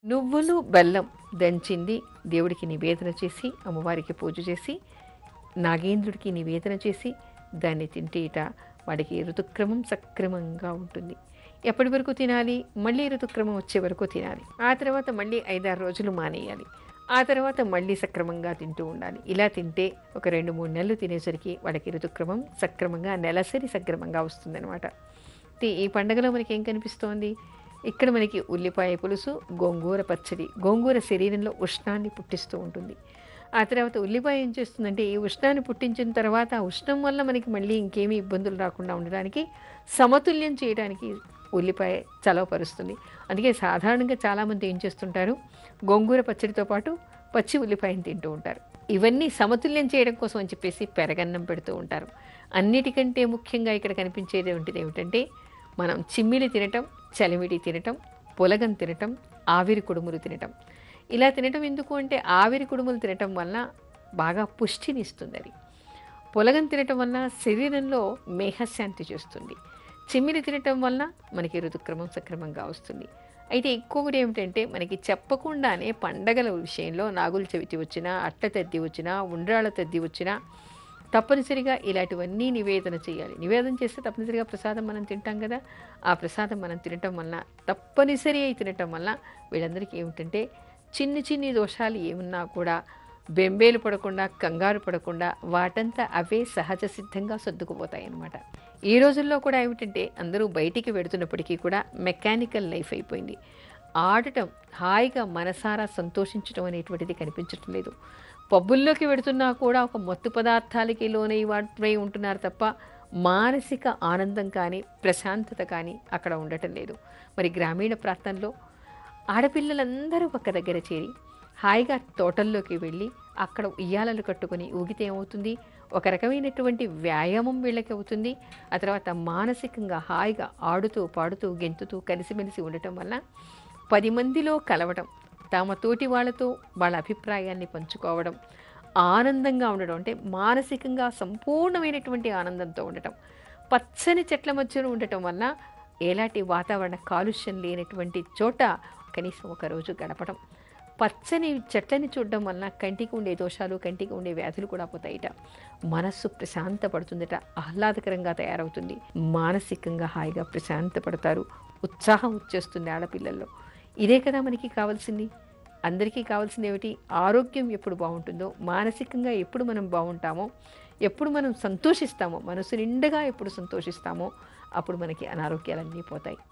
నువ్వులు బెల్లం దంచింది దేవుడికి నివేదన చేసి అమ్మవారికి పూజ చేసి నాగేంద్రుడికి నివేదన చేసి దాన్ని తింటేట వాడికి ఋతుక్రమం సక్రమంగా ఉంటుంది. ఎప్పటి వరకు తినాలి? మళ్ళీ ఋతుక్రమం వచ్చే వరకు తినాలి. ఆ తర్వాత మళ్ళీ 5-6 రోజులు మానేయాలి. ఆ తర్వాత మళ్ళీ సక్రమంగా తింటూ ఉండాలి. ఇలా తింటే ఒక 2-3 నెలలు తినేసరికి వాడికి ఋతుక్రమం సక్రమంగా నెలసరి సక్రమంగా వస్తుందన్నమాట. ఈ పండగలో మనకి ఏం కనిపిస్తోంది? ఇక్కడ మనకి ఉల్లిపాయ పులుసు, గోంగూర పచ్చడి. గోంగూర శరీరంలో ఉష్ణాన్ని పుట్టిస్తూ ఉంటుంది. ఆ తర్వాత ఉల్లిపాయ ఏం చేస్తుందంటే ఈ ఉష్ణాన్ని పుట్టించిన తర్వాత ఆ ఉష్ణం వల్ల మనకి మళ్ళీ ఇంకేమీ ఇబ్బందులు రాకుండా ఉండడానికి సమతుల్యం చేయడానికి ఉల్లిపాయ చలవపరుస్తుంది. అందుకే సాధారణంగా చాలామంది ఏం చేస్తుంటారు, గోంగూర పచ్చడితో పాటు పచ్చి ఉల్లిపాయను తింటూ ఉంటారు. ఇవన్నీ సమతుల్యం చేయడం కోసం అని చెప్పేసి పెరగన్నం పెడుతూ ఉంటారు. అన్నిటికంటే ముఖ్యంగా ఇక్కడ కనిపించేది ఏమిటంటే మనం చిమ్మిలి తినటం, చలిమిడి తినటం, పులగం తినటం, ఆవిరి కుడుములు తినటం. ఇలా తినటం ఎందుకు అంటే ఆవిరి కుడుములు తినటం వల్ల బాగా పుష్టిని ఇస్తుంది. అది పులగం తినటం వల్ల శరీరంలో మేహశాంతి చేస్తుంది. చిమ్మిలి తినటం వల్ల మనకి ఋతుక్రమం సక్రమంగా వస్తుంది. అయితే ఇంకొకటి ఏమిటంటే మనకి చెప్పకుండానే పండగల విషయంలో నాగుల చవితి వచ్చినా, అట్ల తద్ది వచ్చినా, ఉండ్రాళ్ళ తద్ది వచ్చినా తప్పనిసరిగా ఇలాంటివన్నీ నివేదన చేయాలి. నివేదన చేస్తే తప్పనిసరిగా ప్రసాదం మనం తింటాం కదా. ఆ ప్రసాదం మనం తినటం వల్ల తప్పనిసరి అయి తినటం వల్ల వీళ్ళందరికీ ఏమిటంటే చిన్ని దోషాలు ఏమున్నా కూడా బెంబేలు పడకుండా, కంగారు పడకుండా వాటంతా అవే సహజ సిద్ధంగా సర్దుకుపోతాయి అన్నమాట. ఈ రోజుల్లో కూడా ఏమిటంటే అందరూ బయటికి వెడుతున్నప్పటికీ కూడా మెకానికల్ లైఫ్ అయిపోయింది. ఆడటం, హాయిగా మనసారా సంతోషించడం అనేటువంటిది కనిపించటం లేదు. పబ్బుల్లోకి వెడుతున్నా కూడా ఒక మత్తు పదార్థాలకి లోనై ఉంటున్నారు తప్ప మానసిక ఆనందం కానీ ప్రశాంతత కానీ అక్కడ ఉండటం లేదు. మరి గ్రామీణ ప్రాంతంలో ఆడపిల్లలందరూ ఒక్క దగ్గర చేరి హాయిగా తోటల్లోకి వెళ్ళి అక్కడ ఉయ్యాలలు కట్టుకొని ఊగితే ఏమవుతుంది? ఒక రకమైనటువంటి వ్యాయామం వీళ్ళకి అవుతుంది. ఆ తర్వాత మానసికంగా హాయిగా ఆడుతూ పాడుతూ గెంతుతూ కలిసిమెలిసి ఉండటం వల్ల 10 మందిలో కలవడం, తమ తోటి వాళ్ళతో వాళ్ళ అభిప్రాయాన్ని పంచుకోవడం, ఆనందంగా ఉండడం, అంటే మానసికంగా సంపూర్ణమైనటువంటి ఆనందంతో ఉండటం, పచ్చని చెట్ల మధ్యలో ఉండటం వల్ల ఎలాంటి వాతావరణ కాలుష్యం లేనటువంటి చోట కనీసం ఒక రోజు గడపడం, పచ్చని చెట్లని చూడడం వలన కంటికి ఉండే దోషాలు, కంటికి ఉండే వ్యాధులు కూడా పోతాయిట. మనస్సు ప్రశాంతపడుతుందట, ఆహ్లాదకరంగా తయారవుతుంది, మానసికంగా హాయిగా ప్రశాంతపడతారు, ఉత్సాహం వచ్చేస్తుంది ఆడపిల్లల్లో. ఇదే కదా మనకి కావాల్సింది. అందరికీ కావాల్సింది ఏమిటి? ఆరోగ్యం ఎప్పుడు బాగుంటుందో, మానసికంగా ఎప్పుడు మనం బాగుంటామో, ఎప్పుడు మనం సంతోషిస్తామో, మనసు నిండుగా ఎప్పుడు సంతోషిస్తామో అప్పుడు మనకి అనారోగ్యాలన్నీ పోతాయి.